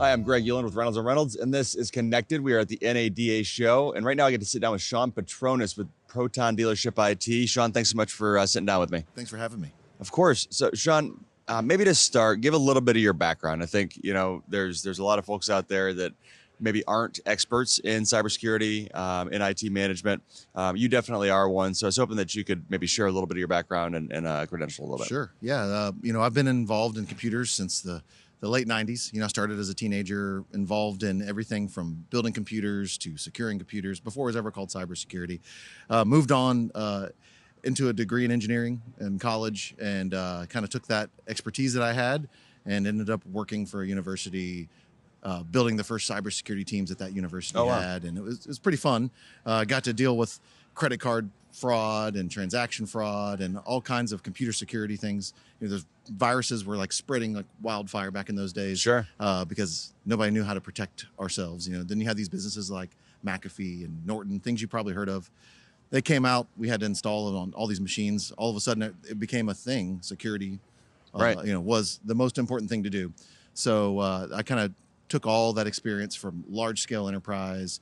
Hi, I'm Greg Uland with Reynolds, and this is Connected. We are at the NADA show, and right now I get to sit down with Sean Patronis with Proton Dealership IT. Sean, thanks so much for sitting down with me. Thanks for having me. Of course. So, Sean, maybe to start, give a little bit of your background. I think there's a lot of folks out there that maybe aren't experts in cybersecurity, in IT management. You definitely are one. So I was hoping that you could maybe share a little bit of your background and credential a little bit. Sure. Yeah. I've been involved in computers since the late 90s. I started as a teenager, involved in everything from building computers to securing computers before it was ever called cybersecurity. Moved on into a degree in engineering in college, and kind of took that expertise that I had and ended up working for a university, building the first cybersecurity teams that university had. And it was pretty fun. Got to deal with credit card fraud and transaction fraud and all kinds of computer security things. Those viruses were like spreading like wildfire back in those days. Sure. Because nobody knew how to protect ourselves. Then you had these businesses like McAfee and Norton, things you probably heard of. They came out, we had to install it on all these machines. All of a sudden it became a thing. Security, was the most important thing to do. So I kind of took all that experience from large scale enterprise,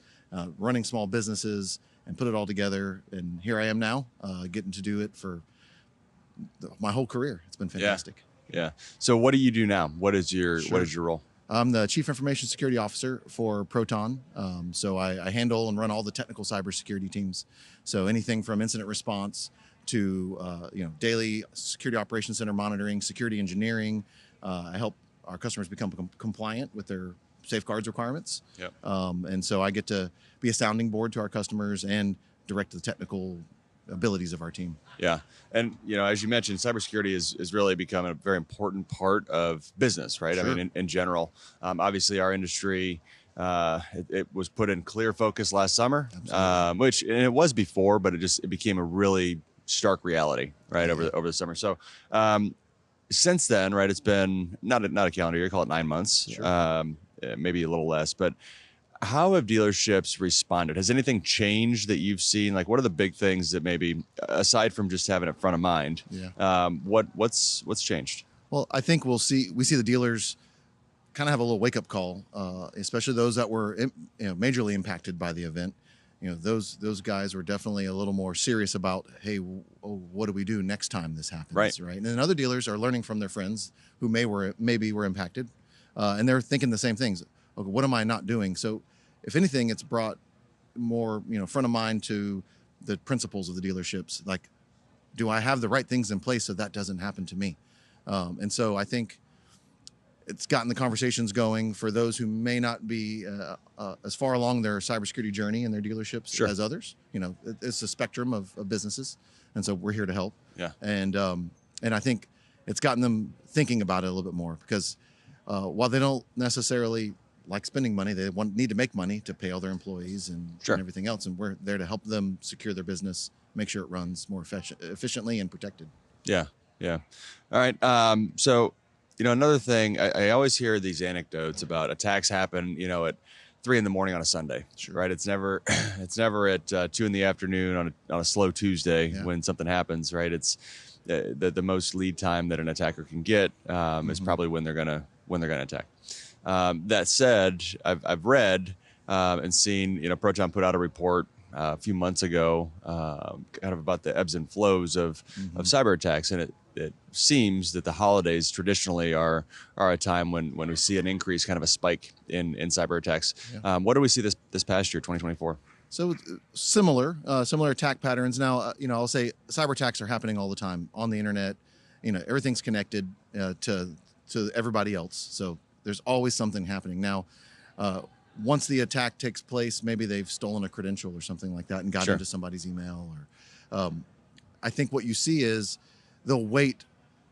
running small businesses, and put it all together. And here I am now, getting to do it for my whole career. It's been fantastic. Yeah. So what do you do now? What is your role? I'm the Chief Information Security Officer for Proton. So I handle and run all the technical cybersecurity teams. So anything from incident response to daily security operations center monitoring, security engineering. I help our customers become compliant with their safeguards requirements. Yep. And so I get to be a sounding board to our customers and direct the technical abilities of our team. Yeah. And, as you mentioned, cybersecurity is really become a very important part of business, right? Sure. I mean, in general, obviously our industry, it was put in clear focus last summer, which and it was before, but it became a really stark reality, right? Yeah. Over the summer. So, since then, right, it's been not a calendar year, call it 9 months, Sure. Maybe a little less, but how have dealerships responded? Has anything changed that you've seen? Like, what are the big things that maybe, aside from just having it front of mind, what's changed? Well, I think we see the dealers kind of have a little wake up call, especially those that were majorly impacted by the event. Those guys were definitely a little more serious about, hey, what do we do next time this happens? Right. And then other dealers are learning from their friends who maybe were impacted, and they're thinking the same things. Okay, what am I not doing? So, if anything, it's brought more front of mind to the principals of the dealerships. Like, do I have the right things in place so that doesn't happen to me? And so I think it's gotten the conversations going for those who may not be as far along their cybersecurity journey in their dealerships Sure. as others. It's a spectrum of businesses, and so we're here to help. Yeah. And I think it's gotten them thinking about it a little bit more, because while they don't necessarily like spending money, they need to make money to pay all their employees and everything else, and we're there to help them secure their business, make sure it runs more efficiently and protected. Yeah. All right. So, another thing, I always hear these anecdotes about attacks happen, at 3 a.m. on a Sunday. Sure. Right? It's never at 2 p.m. on a slow Tuesday when something happens. Right? It's the most lead time that an attacker can get is probably when they're gonna attack. That said, I've read and seen, Proton put out a report a few months ago, kind of about the ebbs and flows of cyber attacks, and it seems that the holidays traditionally are a time when we see an increase, kind of a spike in cyber attacks. Yeah. What do we see this past year, 2024? So similar attack patterns. Now, I'll say cyber attacks are happening all the time on the internet. Everything's connected to everybody else. So there's always something happening. Now, once the attack takes place, maybe they've stolen a credential or something like that and got into somebody's email. Or I think what you see is they'll wait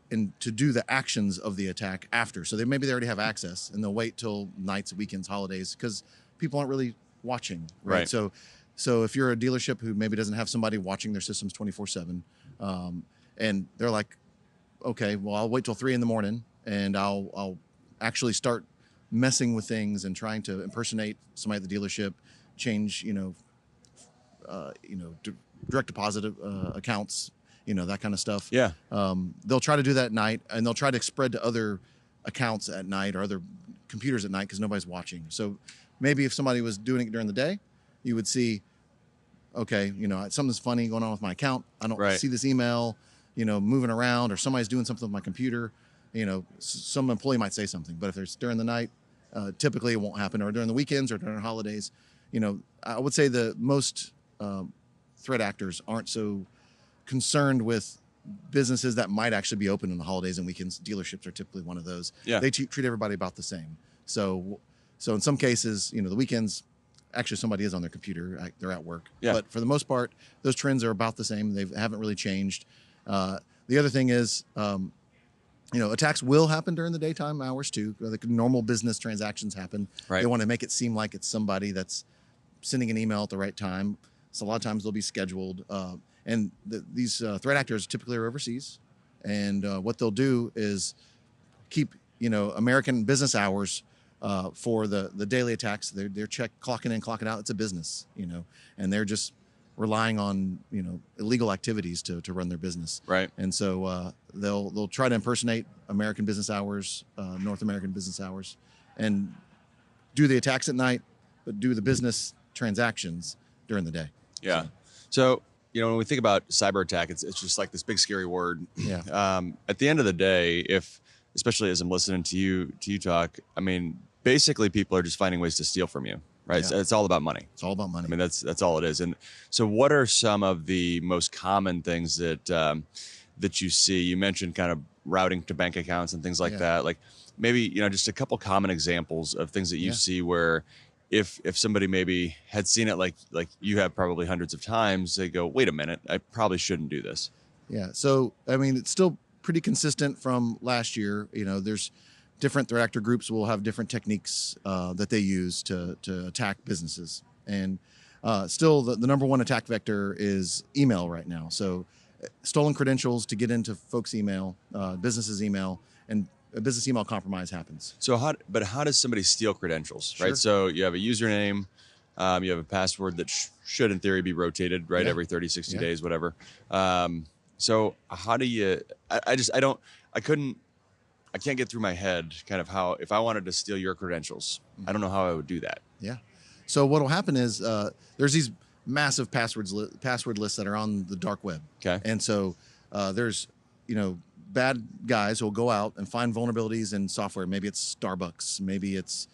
to do the actions of the attack after. So maybe they already have access, and they'll wait till nights, weekends, holidays, because people aren't really watching. Right. So if you're a dealership who maybe doesn't have somebody watching their systems 24/7, and they're like, okay, well, I'll wait till 3 a.m. and I'll actually start messing with things and trying to impersonate somebody at the dealership, change, direct deposit accounts, that kind of stuff. Yeah. They'll try to do that at night, and they'll try to spread to other accounts at night or other computers at night because nobody's watching. So maybe if somebody was doing it during the day, you would see, okay, something's funny going on with my account. I don't see this email, moving around, or somebody's doing something with my computer. Some employee might say something, but if it's during the night, typically it won't happen, or during the weekends or during holidays. I would say the most threat actors aren't so concerned with businesses that might actually be open on the holidays and weekends. Dealerships are typically one of those. Yeah. They treat everybody about the same. So in some cases, the weekends, actually somebody is on their computer, they're at work. Yeah. But for the most part, those trends are about the same. They haven't really changed. The other thing is, attacks will happen during the daytime hours too. Like normal business transactions happen. Right. They want to make it seem like it's somebody that's sending an email at the right time. So a lot of times they'll be scheduled. And these threat actors typically are overseas. And what they'll do is keep, American business hours for the daily attacks. They're clocking in, clocking out. It's a business, and they're just relying on, illegal activities to run their business. Right. And so they'll try to impersonate American business hours, North American business hours, and do the attacks at night, but do the business transactions during the day. Yeah. So when we think about cyber attack, it's just like this big scary word. Yeah. At the end of the day, especially as I'm listening to you talk, I mean, basically people are just finding ways to steal from you, right? Yeah. So it's all about money. It's all about money. I mean, that's all it is. And so what are some of the most common things that you see? You mentioned kind of routing to bank accounts and things like that. Like maybe, just a couple common examples of things that you see where if somebody maybe had seen it like you have probably hundreds of times, they go, wait a minute, I probably shouldn't do this. Yeah. So, I mean, it's still pretty consistent from last year. There's different threat actor groups will have different techniques that they use to attack businesses. And still the number one attack vector is email right now. So stolen credentials to get into folks' email, businesses' email, and a business email compromise happens. So how does somebody steal credentials, right? Sure. So you have a username, you have a password that should in theory be rotated, right? Yeah. Every 30, 60 days, whatever. So how do you, I can't get through my head kind of how, if I wanted to steal your credentials, I don't know how I would do that. Yeah. So what will happen is there's these massive password lists that are on the dark web. Okay. And so there's, bad guys who will go out and find vulnerabilities in software. Maybe it's Starbucks. Maybe it's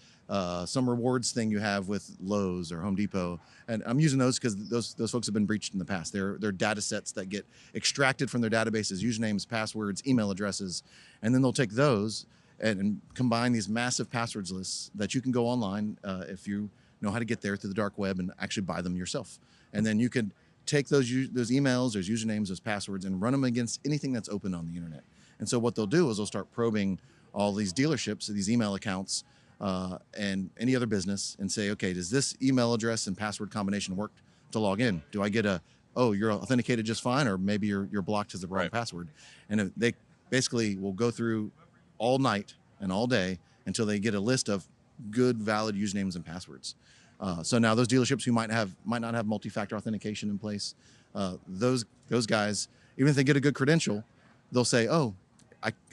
some rewards thing you have with Lowe's or Home Depot. And I'm using those because those folks have been breached in the past. They're data sets that get extracted from their databases, usernames, passwords, email addresses, and then they'll take those and combine these massive passwords lists that you can go online if you know how to get there through the dark web and actually buy them yourself. And then you could take those emails, those usernames, those passwords, and run them against anything that's open on the internet. And so what they'll do is they'll start probing all these dealerships, these email accounts, and any other business, and say, okay, does this email address and password combination work to log in? Do I get you're authenticated just fine, or maybe you're blocked as the wrong password? And they basically will go through all night and all day until they get a list of good, valid usernames and passwords. So now those dealerships who might not have multi-factor authentication in place, those guys, even if they get a good credential, they'll say, oh,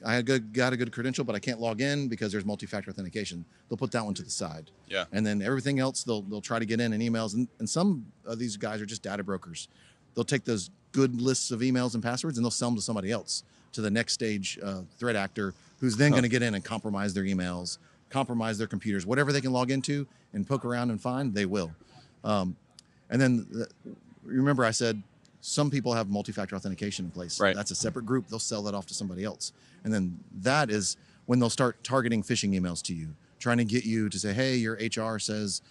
I got a good credential, but I can't log in because there's multi-factor authentication. They'll put that one to the side. Yeah. And then everything else, they'll try to get in emails. And some of these guys are just data brokers. They'll take those good lists of emails and passwords and they'll sell them to somebody else, to the next stage threat actor, who's then going to get in and compromise their emails, compromise their computers, whatever they can log into and poke around and find, they will. And then remember I said some people have multi-factor authentication in place. Right. That's a separate group. They'll sell that off to somebody else. And then that is when they'll start targeting phishing emails to you, trying to get you to say, hey, your HR says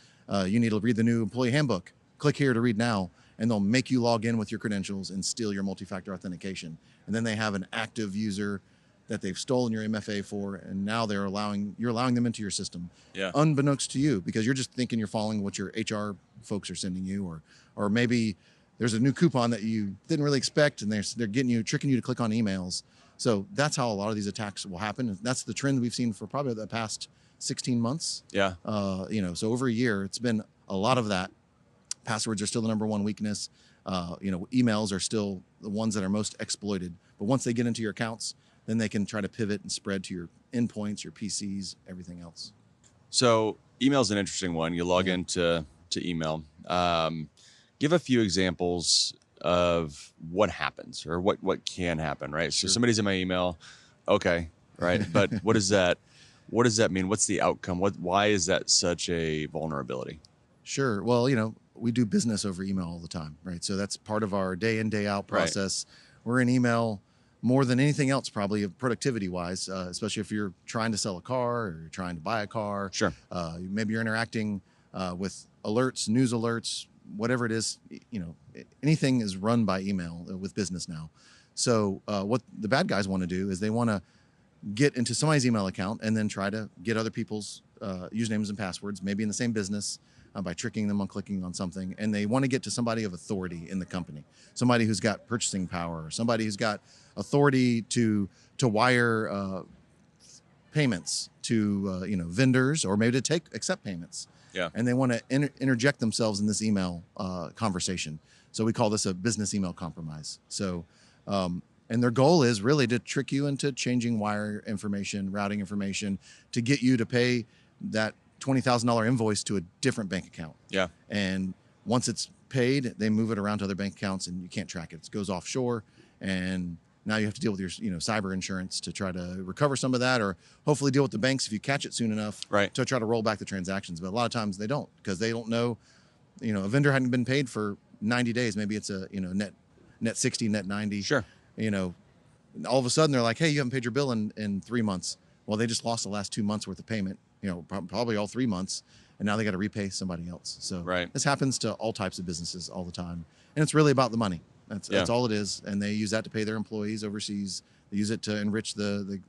you need to read the new employee handbook. Click here to read now. And they'll make you log in with your credentials and steal your multi-factor authentication. And then they have an active user that they've stolen your MFA for, and now you're allowing them into your system, unbeknownst to you, because you're just thinking you're following what your HR folks are sending you, or maybe there's a new coupon that you didn't really expect, and they're tricking you to click on emails. So that's how a lot of these attacks will happen. And that's the trend we've seen for probably the past 16 months. Yeah. So over a year, it's been a lot of that. Passwords are still the number one weakness. Emails are still the ones that are most exploited. But once they get into your accounts, then they can try to pivot and spread to your endpoints, your PCs, everything else. So email's an interesting one. You log into email. Give a few examples of what happens or what can happen, right? So somebody's in my email. Okay. Right. But what does that mean? What's the outcome? Why is that such a vulnerability? Sure. Well, we do business over email all the time, right? So that's part of our day in, day out process. We're in email more than anything else, probably productivity wise, especially if you're trying to sell a car or you're trying to buy a car. Sure. Maybe you're interacting with alerts, news alerts, whatever it is. Anything is run by email with business now. So what the bad guys want to do is they want to get into somebody's email account and then try to get other people's usernames and passwords, maybe in the same business, by tricking them on clicking on something. And they want to get to somebody of authority in the company, somebody who's got purchasing power, or somebody who's got authority to wire payments to vendors, or maybe to accept payments. Yeah. And they want to interject themselves in this email conversation. So we call this a business email compromise. So and their goal is really to trick you into changing wire information, routing information, to get you to pay that $20,000 invoice to a different bank account. Yeah. And once it's paid, they move it around to other bank accounts, and you can't track it. It goes offshore, and now you have to deal with your cyber insurance to try to recover some of that, or hopefully deal with the banks if you catch it soon enough to try to roll back the transactions. But a lot of times they don't, because they don't know, a vendor hadn't been paid for 90 days. Maybe it's a net 60, net 90. Sure. All of a sudden they're like, hey, you haven't paid your bill in 3 months. Well, they just lost the last 2 months worth of payment, probably all 3 months. And now they got to repay somebody else. So this happens to all types of businesses all the time. And it's really about the money. That's all it is. And they use that to pay their employees overseas. They use it to enrich the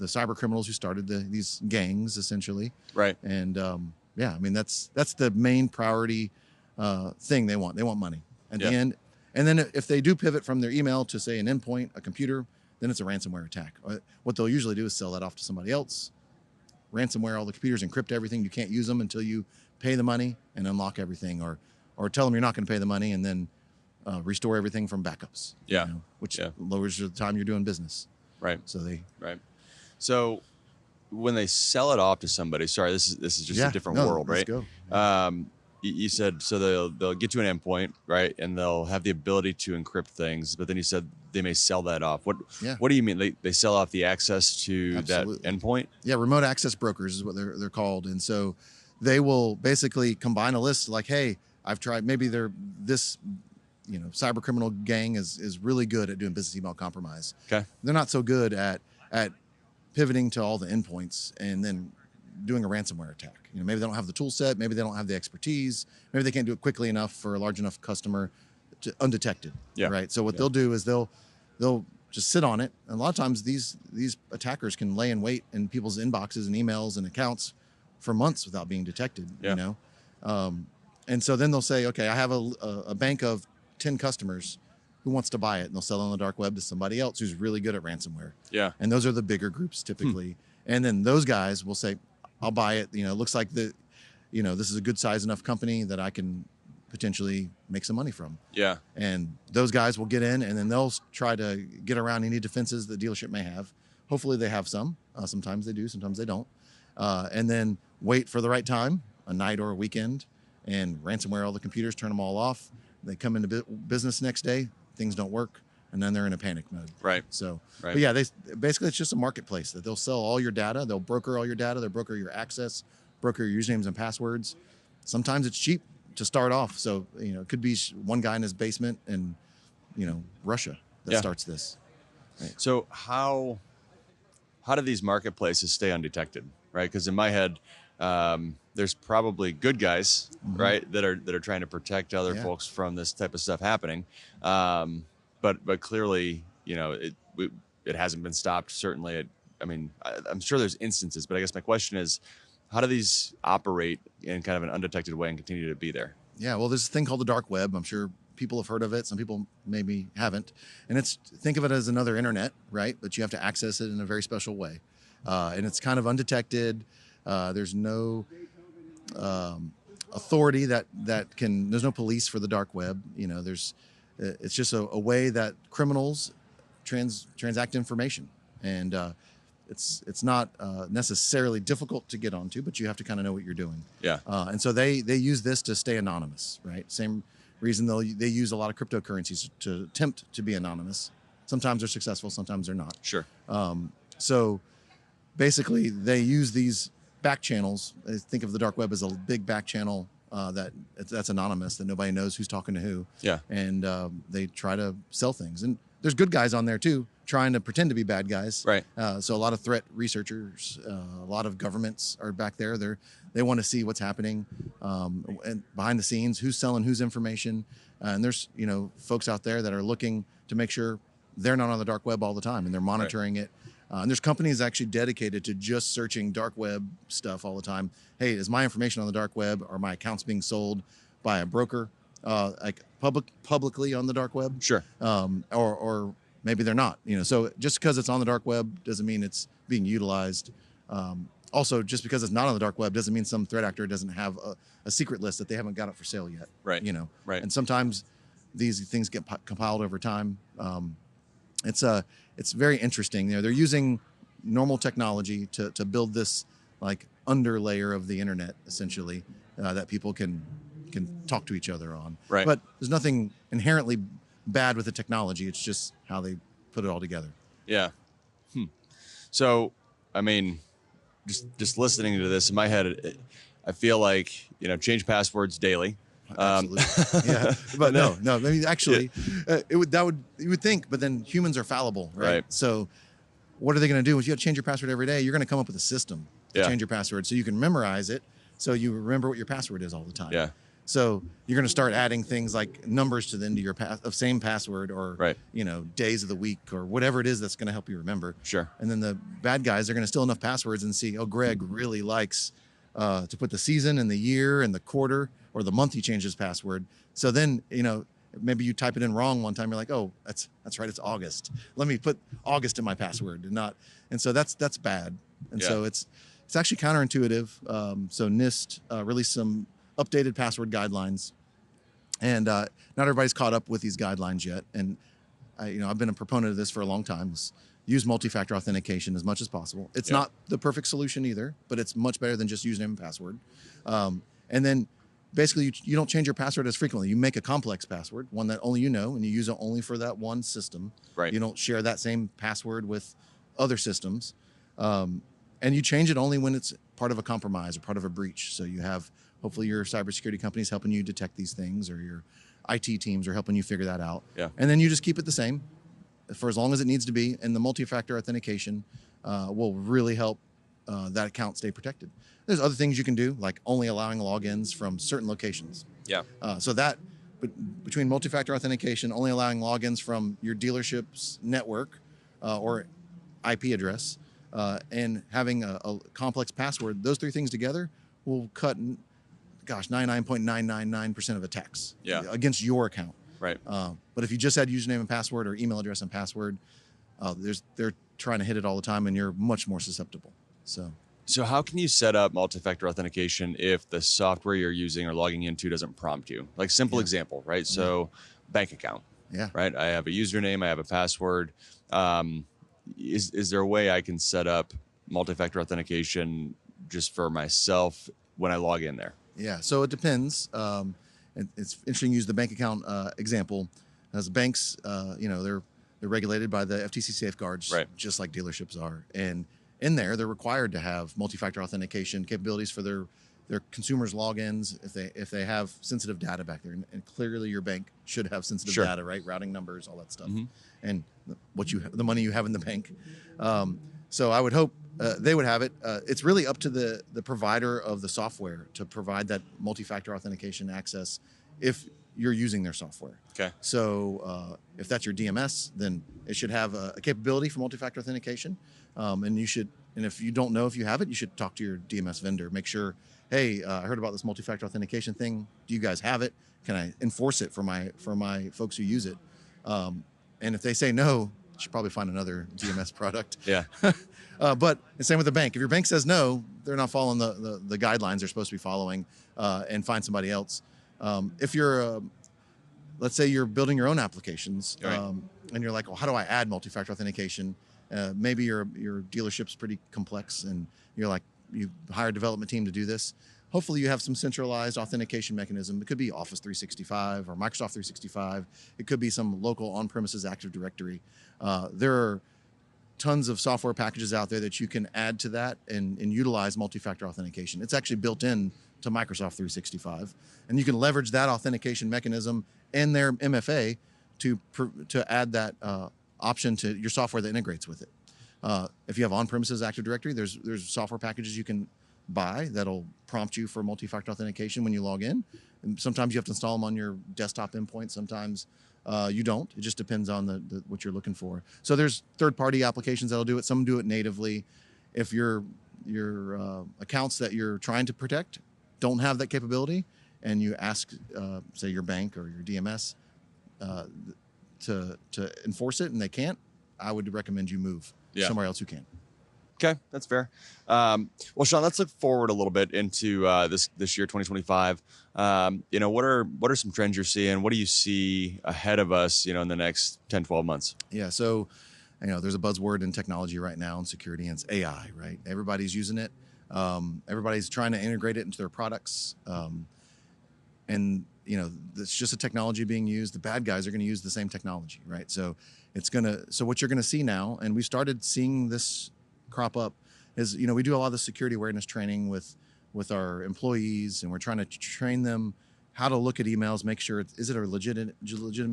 cyber criminals who started these gangs, essentially. Right. And that's the main priority thing they want. They want money at the end. And then if they do pivot from their email to, say, an endpoint, a computer, then it's a ransomware attack. What they'll usually do is sell that off to somebody else. Ransomware all the computers, encrypt everything. You can't use them until you pay the money and unlock everything, or tell them you're not going to pay the money and then restore everything from backups. Which lowers the time you're doing business. Right. So So when they sell it off to somebody, sorry, this is just a different world, right? Let's go. You said so they'll get to an endpoint, right, and they'll have the ability to encrypt things, but then you said they may sell that off. What do you mean? They sell off the access to that endpoint? Yeah, remote access brokers is what they're called. And so they will basically combine a list like, hey, I've tried, maybe this cyber criminal gang is really good at doing business email compromise. Okay. They're not so good at pivoting to all the endpoints and then doing a ransomware attack. Maybe they don't have the tool set, maybe they don't have the expertise, maybe they can't do it quickly enough for a large enough customer to undetected. Right. So what they'll do is they'll just sit on it. And a lot of times these attackers can lay in wait in people's inboxes and emails and accounts for months without being detected. And so then they'll say, okay, I have a bank of 10 customers who wants to buy it, and they'll sell it on the dark web to somebody else who's really good at ransomware. Yeah. And those are the bigger groups typically. And then those guys will say, I'll buy it. It looks like this is a good size enough company that I can potentially make some money from. Yeah. And those guys will get in, and then they'll try to get around any defenses the dealership may have. Hopefully they have some. Sometimes they do, sometimes they don't. And then wait for the right time, a night or a weekend, and ransomware all the computers, turn them all off. They come into business next day, things don't work, and then they're in a panic mode. Right. So, but yeah, basically it's just a marketplace that they'll sell all your data. They'll broker all your data. They'll broker your access, broker your usernames and passwords. Sometimes it's cheap to start off. So, it could be one guy in his basement in, Russia that starts this. Right. So how do these marketplaces stay undetected? Right. Because in my head, there's probably good guys, right, that are trying to protect other folks from this type of stuff happening. But clearly, it hasn't been stopped. Certainly, I'm sure there's instances, but I guess my question is, how do these operate in kind of an undetected way and continue to be there? Yeah, well, there's a thing called the dark web. I'm sure people have heard of it. Some people maybe haven't. And think of it as another internet, right? But you have to access it in a very special way. And it's kind of undetected. There's no authority there's no police for the dark web. It's just a way that criminals transact information. And it's not necessarily difficult to get onto, but you have to kind of know what you're doing. Yeah. And so they use this to stay anonymous, right? Same reason they use a lot of cryptocurrencies to attempt to be anonymous. Sometimes they're successful, sometimes they're not. Sure. So basically, they use these back channels. Think of the dark web as a big back channel that's anonymous, that nobody knows who's talking to who. Yeah. And they try to sell things. And there's good guys on there too, trying to pretend to be bad guys. Right. So a lot of threat researchers, a lot of governments are back there. They want to see what's happening and behind the scenes, who's selling whose information. And there's folks out there that are looking to make sure they're not on the dark web all the time, and they're monitoring it. And there's companies actually dedicated to just searching dark web stuff all the time. Hey, is my information on the dark web? Are my accounts being sold by a broker, like publicly on the dark web? Sure. Or maybe they're not. So just because it's on the dark web doesn't mean it's being utilized. Also, just because it's not on the dark web doesn't mean some threat actor doesn't have a secret list that they haven't got up for sale yet. Right. Right. And sometimes these things get compiled over time. It's very interesting. They're using normal technology to build this like underlayer of the internet, essentially, that people can talk to each other on. Right. But there's nothing inherently bad with the technology. It's just how they put it all together. Yeah. So, I mean, just listening to this in my head, I feel like change passwords daily. Absolutely. Yeah. But no. I mean, actually, you would think, but then humans are fallible, right? So what are they going to do? If you have to change your password every day, you're going to come up with a system to change your password so you can memorize it, so you remember what your password is all the time. Yeah. So you're going to start adding things like numbers to the end of your same password, or days of the week, or whatever it is that's going to help you remember. Sure. And then the bad guys are going to steal enough passwords and see, Greg really likes to put the season and the year and the quarter or the month he changed his password. So then, maybe you type it in wrong one time. You're like, oh, that's right. It's August. Let me put August in my password and so that's bad. And so it's actually counterintuitive. So NIST released some updated password guidelines, and not everybody's caught up with these guidelines yet. And I've been a proponent of this for a long time. Use multi-factor authentication as much as possible. It's not the perfect solution either, but it's much better than just username and password. And then basically you don't change your password as frequently. You make a complex password, one that only you know, and you use it only for that one system. Right. You don't share that same password with other systems. And you change it only when it's part of a compromise or part of a breach. So you have, hopefully your cybersecurity company is helping you detect these things, or your IT teams are helping you figure that out. Yeah. And then you just keep it the same for as long as it needs to be. And the multi-factor authentication will really help that account stay protected. There's other things you can do, like only allowing logins from certain locations. Yeah. So that between multi-factor authentication, only allowing logins from your dealership's network or IP address, and having a complex password, those three things together will cut, 99.999% of attacks against your account. Right. But if you just had username and password, or email address and password, they're trying to hit it all the time, and you're much more susceptible. So how can you set up multi-factor authentication if the software you're using or logging into doesn't prompt you? Like, simple example, right? So bank account. Yeah. Right. I have a username. I have a password. Is there a way I can set up multi-factor authentication just for myself when I log in there? Yeah. So it depends. And it's interesting to use the bank account example, as banks, they're regulated by the FTC safeguards, just like dealerships are. And in there, they're required to have multi-factor authentication capabilities for their consumers' logins if they have sensitive data back there. And clearly, your bank should have sensitive data, right? Routing numbers, all that stuff, and the money you have in the bank. So I would hope they would have it. It's really up to the provider of the software to provide that multi-factor authentication access if you're using their software. Okay. So if that's your DMS, then it should have a capability for multi-factor authentication. And if you don't know if you have it, you should talk to your DMS vendor. Make sure, hey, I heard about this multi-factor authentication thing. Do you guys have it? Can I enforce it for my folks who use it? And if they say no, you should probably find another DMS product. Yeah. But the same with the bank. If your bank says no, they're not following the guidelines they're supposed to be following, and find somebody else. If you're, let's say you're building your own applications, and you're like, well, how do I add multi-factor authentication? Maybe your dealership's pretty complex, and you're like, you hire a development team to do this. Hopefully you have some centralized authentication mechanism. It could be Office 365 or Microsoft 365. It could be some local on-premises Active Directory. There are tons of software packages out there that you can add to that and utilize multi-factor authentication. It's actually built in to Microsoft 365. And you can leverage that authentication mechanism in their MFA to add that option to your software that integrates with it. If you have on-premises Active Directory, there's software packages you can buy that'll prompt you for multi-factor authentication when you log in. And sometimes you have to install them on your desktop endpoint. Sometimes you don't. It just depends on what you're looking for. So there's third-party applications that'll do it. Some do it natively. If your accounts that you're trying to protect don't have that capability, and you ask, say, your bank or your DMS to enforce it, and they can't, I would recommend you move somewhere else who can. Okay, that's fair. Well, Sean, let's look forward a little bit into this year, 2025. What are some trends you're seeing? What do you see ahead of us, in the next 10, 12 months? Yeah, so, there's a buzzword in technology right now in security, and it's AI, right? Everybody's using it. Everybody's trying to integrate it into their products. And, it's just a technology being used. The bad guys are going to use the same technology, right? So what you're going to see now, and we started seeing this crop up, is we do a lot of the security awareness training with our employees, and we're trying to train them how to look at emails, make sure is it a legitimate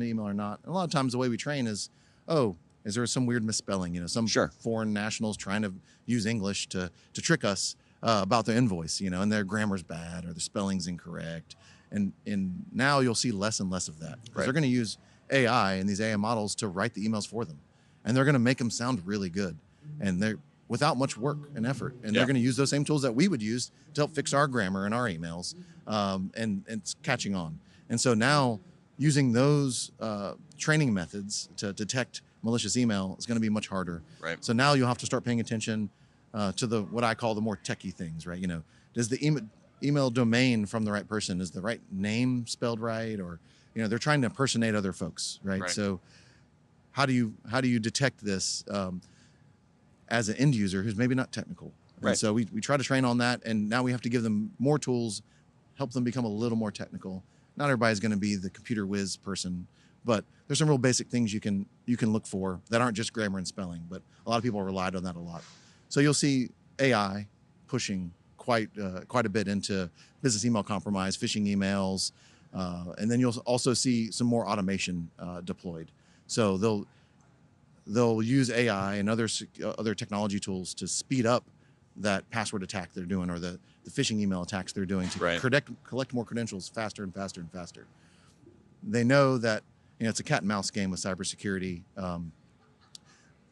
email or not. And a lot of times the way we train is, is there some weird misspelling? Some foreign nationals trying to use English to trick us about their invoice, and their grammar's bad or the spelling's incorrect. And now you'll see less and less of that, because they're going to use AI and these AI models to write the emails for them, and they're going to make them sound really good, and they're without much work and effort. And they're going to use those same tools that we would use to help fix our grammar and our emails. And it's catching on. And so now using those training methods to detect malicious email is going to be much harder. Right. So now you'll have to start paying attention to what I call the more techie things, right? Does the email domain from the right person, is the right name spelled right? Or, they're trying to impersonate other folks, right? So how do you detect this as an end user who's maybe not technical? Right. And so we try to train on that, and now we have to give them more tools, help them become a little more technical. Not everybody's going to be the computer whiz person, but there's some real basic things you can look for that aren't just grammar and spelling, but a lot of people relied on that a lot. So you'll see AI pushing quite a bit into business email compromise, phishing emails, and then you'll also see some more automation deployed. So they'll use AI and other technology tools to speed up that password attack they're doing, or the phishing email attacks they're doing, to collect more credentials faster and faster and faster. They know that it's a cat and mouse game with cybersecurity.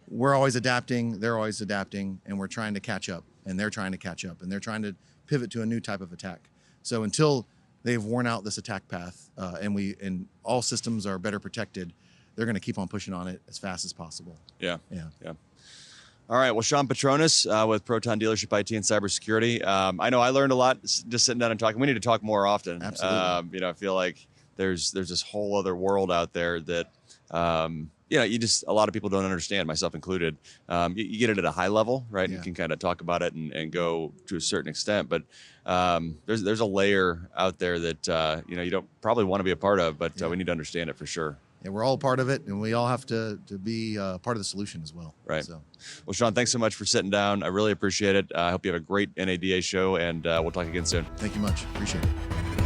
We're always adapting, they're always adapting, and we're trying to catch up, and they're trying to catch up, and they're trying to pivot to a new type of attack. So until they've worn out this attack path, and all systems are better protected, they're going to keep on pushing on it as fast as possible. Yeah. All right. Well, Sean Patronis with Proton Dealership IT and Cybersecurity. I know I learned a lot just sitting down and talking. We need to talk more often. Absolutely. I feel like there's this whole other world out there that a lot of people don't understand, myself included. You get it at a high level, right? You can kind of talk about it and go to a certain extent, but there's a layer out there that you don't probably want to be a part of, but we need to understand it for sure. Yeah, we're all part of it, and we all have to be part of the solution as well. Right. So, well, Sean, thanks so much for sitting down. I really appreciate it. I hope you have a great NADA show, and we'll talk again soon. Thank you much. Appreciate it.